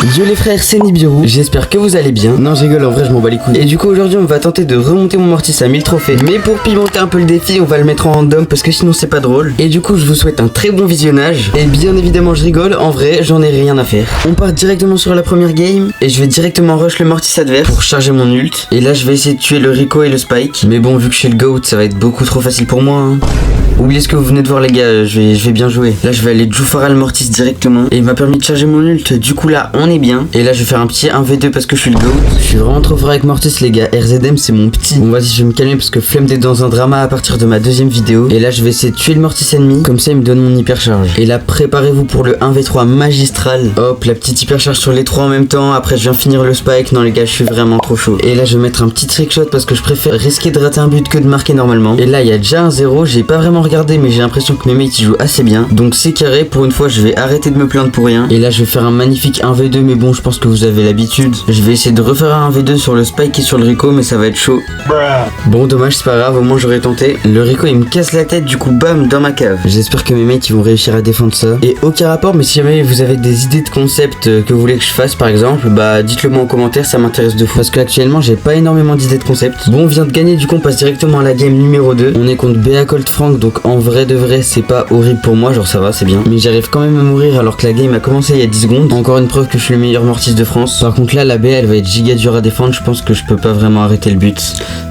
Yo les frères, c'est Nibiru, j'espère que vous allez bien. Non, je rigole, en vrai je m'en bats les couilles. Et du coup aujourd'hui on va tenter de remonter mon Mortis à 1000 trophées. Mais pour pimenter un peu le défi, on va le mettre en random parce que sinon c'est pas drôle. Et du coup je vous souhaite un très bon visionnage. Et bien évidemment je rigole, en vrai j'en ai rien à faire. On part directement sur la première game et je vais directement rush le Mortis adverse pour charger mon ult. Et là je vais essayer de tuer le Rico et le Spike. Mais bon, vu que je suis le GOAT, ça va être beaucoup trop facile pour moi hein. Oubliez ce que vous venez de voir les gars, je vais bien jouer. Là je vais aller Jufara le Mortis directement. Et il m'a permis de charger mon ult, du coup là on est bien. Et là je vais faire un petit 1v2 parce que je suis le GOAT. Je suis vraiment trop fort avec Mortis les gars, RZM c'est mon petit. Bon vas-y, je vais me calmer parce que flemme d'être dans un drama à partir de ma deuxième vidéo. Et là je vais essayer de tuer le Mortis ennemi, comme ça il me donne mon hypercharge. Et là préparez-vous pour le 1v3 magistral. Hop, la petite hypercharge sur les trois en même temps. Après je viens finir le Spike. Non les gars, je suis vraiment trop chaud. Et là je vais mettre un petit trickshot parce que je préfère risquer de rater un but que de marquer normalement. Et là il y a déjà un 0, j'ai pas vraiment regardé mais j'ai l'impression que mes mates ils jouent assez bien. Donc c'est carré, pour une fois je vais arrêter de me plaindre pour rien. Et là je vais faire un magnifique 1v2, mais bon je pense que vous avez l'habitude. Je vais essayer de refaire un 1v2 sur le Spike et sur le Rico, mais ça va être chaud. Bon dommage, c'est pas grave, au moins j'aurais tenté. Le Rico il me casse la tête, du coup bam dans ma cave. J'espère que mes mates ils vont réussir à défendre ça. Et aucun rapport, mais si jamais vous avez des idées de concepts que vous voulez que je fasse par exemple, bah dites-le moi en commentaire, ça m'intéresse de fou. Parce qu'actuellement j'ai pas énormément d'idées de concepts. Bon, on vient de gagner, du coup on passe directement à la game numéro 2. On est contre Béa Colt Frank, donc en vrai de vrai c'est pas horrible pour moi, genre ça va, c'est bien. Mais j'arrive quand même à mourir alors que la game a commencé il y a 10 secondes. Encore une preuve que je suis le meilleur Mortis de France. Par contre là la Béa elle va être giga dure à défendre, je pense que je peux pas vraiment arrêter le but.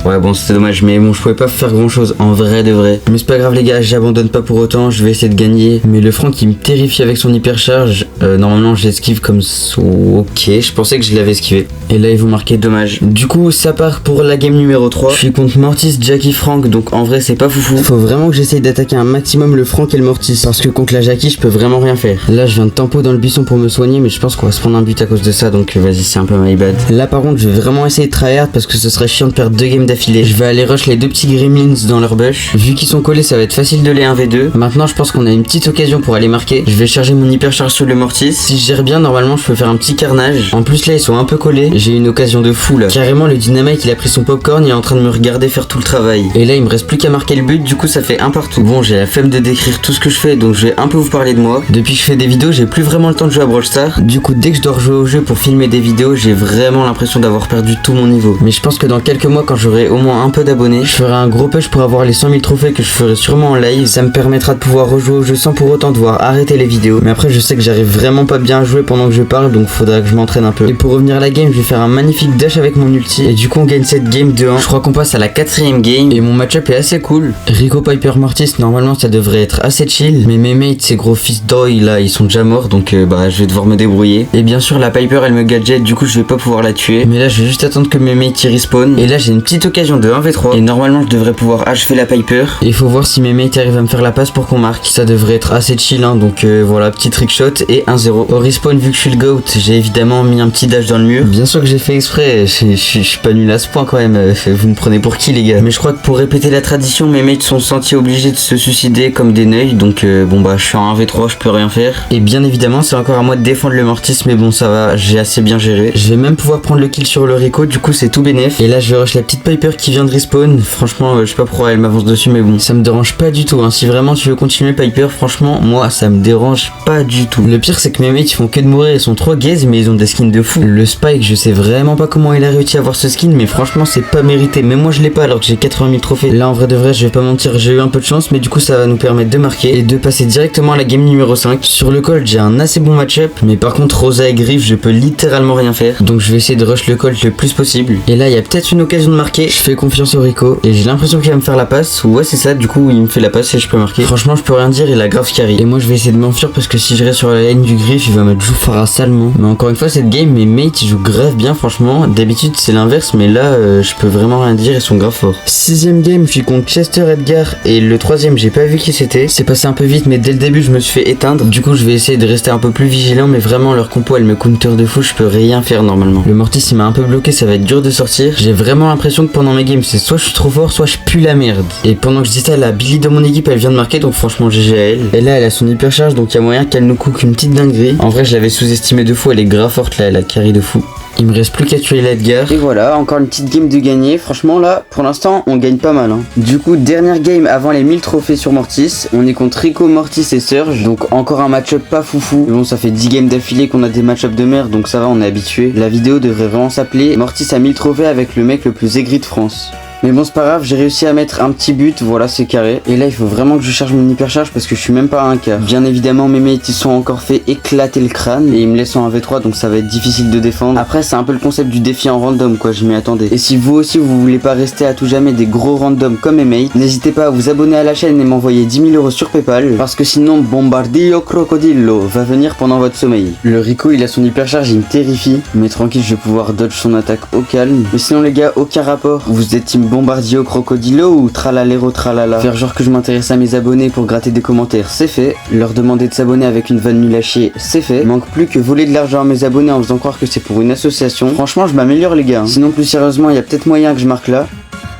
Ouais bon c'était dommage, mais bon je pouvais pas faire grand chose en vrai de vrai. Mais c'est pas grave les gars, j'abandonne pas pour autant, je vais essayer de gagner. Mais le Frank il me terrifie avec son hypercharge. Normalement j'esquive comme ça. Ok, je pensais que je l'avais esquivé. Et là ils vont marquer, dommage. Du coup ça part pour la game numéro 3. Je suis contre Mortis, Jackie, Frank, donc en vrai c'est pas foufou. Faut vraiment que j'essaye d'attaquer un maximum le Frank et le Mortis, parce que contre la Jackie je peux vraiment rien faire. Là je viens de tempo dans le buisson pour me soigner, mais je pense qu'on va se prendre un but à cause de ça, donc vas-y, c'est un peu my bad. Là par contre je vais vraiment essayer de tryhard parce que ce serait chiant de perdre 2 games d'affilée. Je vais aller rush les deux petits gremlins dans leur bush. Vu qu'ils sont collés ça va être facile de les 1v2. Maintenant je pense qu'on a une petite occasion pour aller marquer. Je vais charger mon hypercharge sur le Mortis. Si je gère bien, normalement je peux faire un petit carnage. En plus là ils sont un peu collés, j'ai une occasion de fou là. Carrément le Dynamite il a pris son popcorn, il est en train de me regarder faire tout le travail. Et là il me reste plus qu'à marquer le but, du coup ça fait un partout. Bon, j'ai la flemme de décrire tout ce que je fais, donc je vais un peu vous parler de moi. Depuis que je fais des vidéos, j'ai plus vraiment le temps de jouer à Brawl Stars. Du coup dès que je dois rejouer au jeu pour filmer des vidéos, j'ai vraiment l'impression d'avoir perdu tout mon niveau. Mais je pense que dans quelques mois, quand j'aurai au moins un peu d'abonnés, je ferai un gros push pour avoir les 100 000 trophées que je ferai sûrement en live. Ça me permettra de pouvoir rejouer au jeu sans pour autant devoir arrêter les vidéos. Mais après je sais que j'arrive vraiment pas bien à jouer pendant que je parle, donc faudra que je m'entraîne un peu. Et pour revenir à la game, je vais faire un magnifique dash avec mon ulti. Et du coup on gagne cette game 2-1. Je crois qu'on passe à la 4ème game et mon match-up est assez cool. Rico, Piper, Mortis, normalement ça devrait être assez chill, mais mes mates, ces gros fils d'oil là, ils sont déjà morts, donc bah je vais devoir me débrouiller. Et bien sûr la Piper elle me gadget, du coup je vais pas pouvoir la tuer, mais là je vais juste attendre que mes mates y respawn. Et là j'ai une petite occasion de 1v3 et normalement je devrais pouvoir achever la Piper. Et il faut voir si mes mates arrivent à me faire la passe pour qu'on marque. Ça devrait être assez chill hein, donc voilà, petit trickshot et 1-0. Au respawn, vu que je suis le GOAT, j'ai évidemment mis un petit dash dans le mur. Bien sûr que j'ai fait exprès, je suis pas nul à ce point quand même, vous me prenez pour qui les gars? Mais je crois que pour répéter la tradition, mes mates sont sentis obligés de se suicider comme des neuils, donc bon bah je suis en 1v3, je peux rien faire. Et bien évidemment c'est encore à moi de défendre le Mortis, mais bon ça va, j'ai assez bien géré. Je vais même pouvoir prendre le kill sur le Rico, du coup c'est tout bénef. Et là je vais rush la petite Piper qui vient de respawn. Franchement je sais pas pourquoi elle m'avance dessus, mais bon ça me dérange pas du tout hein. Si vraiment tu veux continuer Piper, franchement moi ça me dérange pas du tout. Le pire c'est que mes mates ils font que de mourir, ils sont trop gaze mais ils ont des skins de fou. Le Spike je sais vraiment pas comment il a réussi à avoir ce skin, mais franchement c'est pas mérité. Mais moi je l'ai pas alors que j'ai 80 000 trophées. Là en vrai de vrai je vais pas mentir, j'ai eu un peu de chance, mais du coup ça va nous permettre de marquer et de passer directement à la game numéro 5. Sur le Colt j'ai un assez bon match-up, mais par contre Rosa et Griff je peux littéralement rien faire, donc je vais essayer de rush le Colt le plus possible. Et là il y a peut-être une occasion de marquer, je fais confiance au Rico et j'ai l'impression qu'il va me faire la passe. Ouais c'est ça, du coup il me fait la passe et je peux marquer. Franchement je peux rien dire, il a grave carry. Et moi je vais essayer de m'enfuir parce que si je reste sur la ligne du Griff il va me Jufara salement. Mais encore une fois cette game mes mates ils jouent grave bien franchement. D'habitude c'est l'inverse, mais là je peux vraiment rien dire, ils sont grave forts. 6ème game, je suis contre Chester Edgar et le 3ème j'ai pas vu qui c'était. C'est passé un peu vite mais dès le début je me suis fait éteindre. Du coup je vais essayer de rester un peu plus vigilant, mais vraiment leur compo elle me counter de fou, je peux rien faire normalement. Le Mortis il m'a un peu bloqué, ça va être dur de sortir. J'ai vraiment l'impression que pendant mes games c'est soit je suis trop fort, soit je pue la merde. Et pendant que je dis ça, la Billy de mon équipe elle vient de marquer, donc franchement GG à elle. Et là elle a son hypercharge, donc il y a moyen qu'elle nous cook une petite dinguerie. En vrai je l'avais sous-estimé de fou, elle est grave forte là, elle a carry de fou. Il me reste plus qu'à tuer l'Edgar. Et voilà, encore une petite game de gagner. Franchement là, pour l'instant, on gagne pas mal. Du coup, dernière game avant les 1000 trophées sur Mortis. On est contre Rico, Mortis et Surge. Donc encore un match-up pas foufou. Mais bon, ça fait 10 games d'affilée qu'on a des match-up de merde. Donc ça va, on est habitué. La vidéo devrait vraiment s'appeler Mortis a 1000 trophées avec le mec le plus aigri de France. Mais bon, c'est pas grave, j'ai réussi à mettre un petit but, voilà, c'est carré. Et là, il faut vraiment que je charge mon hypercharge parce que je suis même pas à un quart. Bien évidemment, mes mates, ils sont encore fait éclater le crâne et ils me laissent en 1v3, donc ça va être difficile de défendre. Après, c'est un peu le concept du défi en random, quoi, je m'y attendais. Et si vous aussi, vous voulez pas rester à tout jamais des gros randoms comme mes mates, n'hésitez pas à vous abonner à la chaîne et m'envoyer 10 000 € sur PayPal, parce que sinon, Bombardillo Crocodillo va venir pendant votre sommeil. Le Rico, il a son hypercharge, il me terrifie. Mais tranquille, je vais pouvoir dodge son attaque au calme. Mais sinon, les gars, aucun rapport. Vous êtes team Bombardillo Crocodillo ou tralalero tralala. Faire genre que je m'intéresse à mes abonnés pour gratter des commentaires, c'est fait. Leur demander de s'abonner avec une vanne nulle à chier, c'est fait. Manque plus que voler de l'argent à mes abonnés en faisant croire que c'est pour une association. Franchement, je m'améliore les gars. Sinon, plus sérieusement, il y a peut-être moyen que je marque là.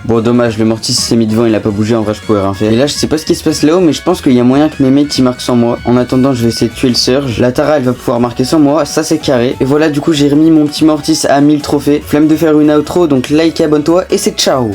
Bon, dommage, le Mortis s'est mis devant, il a pas bougé, en vrai je pouvais rien faire. Et là, je sais pas ce qui se passe là-haut, mais je pense qu'il y a moyen que mes mates y marquent sans moi. En attendant, je vais essayer de tuer le Surge. La Tara, elle va pouvoir marquer sans moi, ça c'est carré. Et voilà, du coup, j'ai remis mon petit Mortis à 1000 trophées. Flemme de faire une outro, donc like et abonne-toi, et c'est ciao.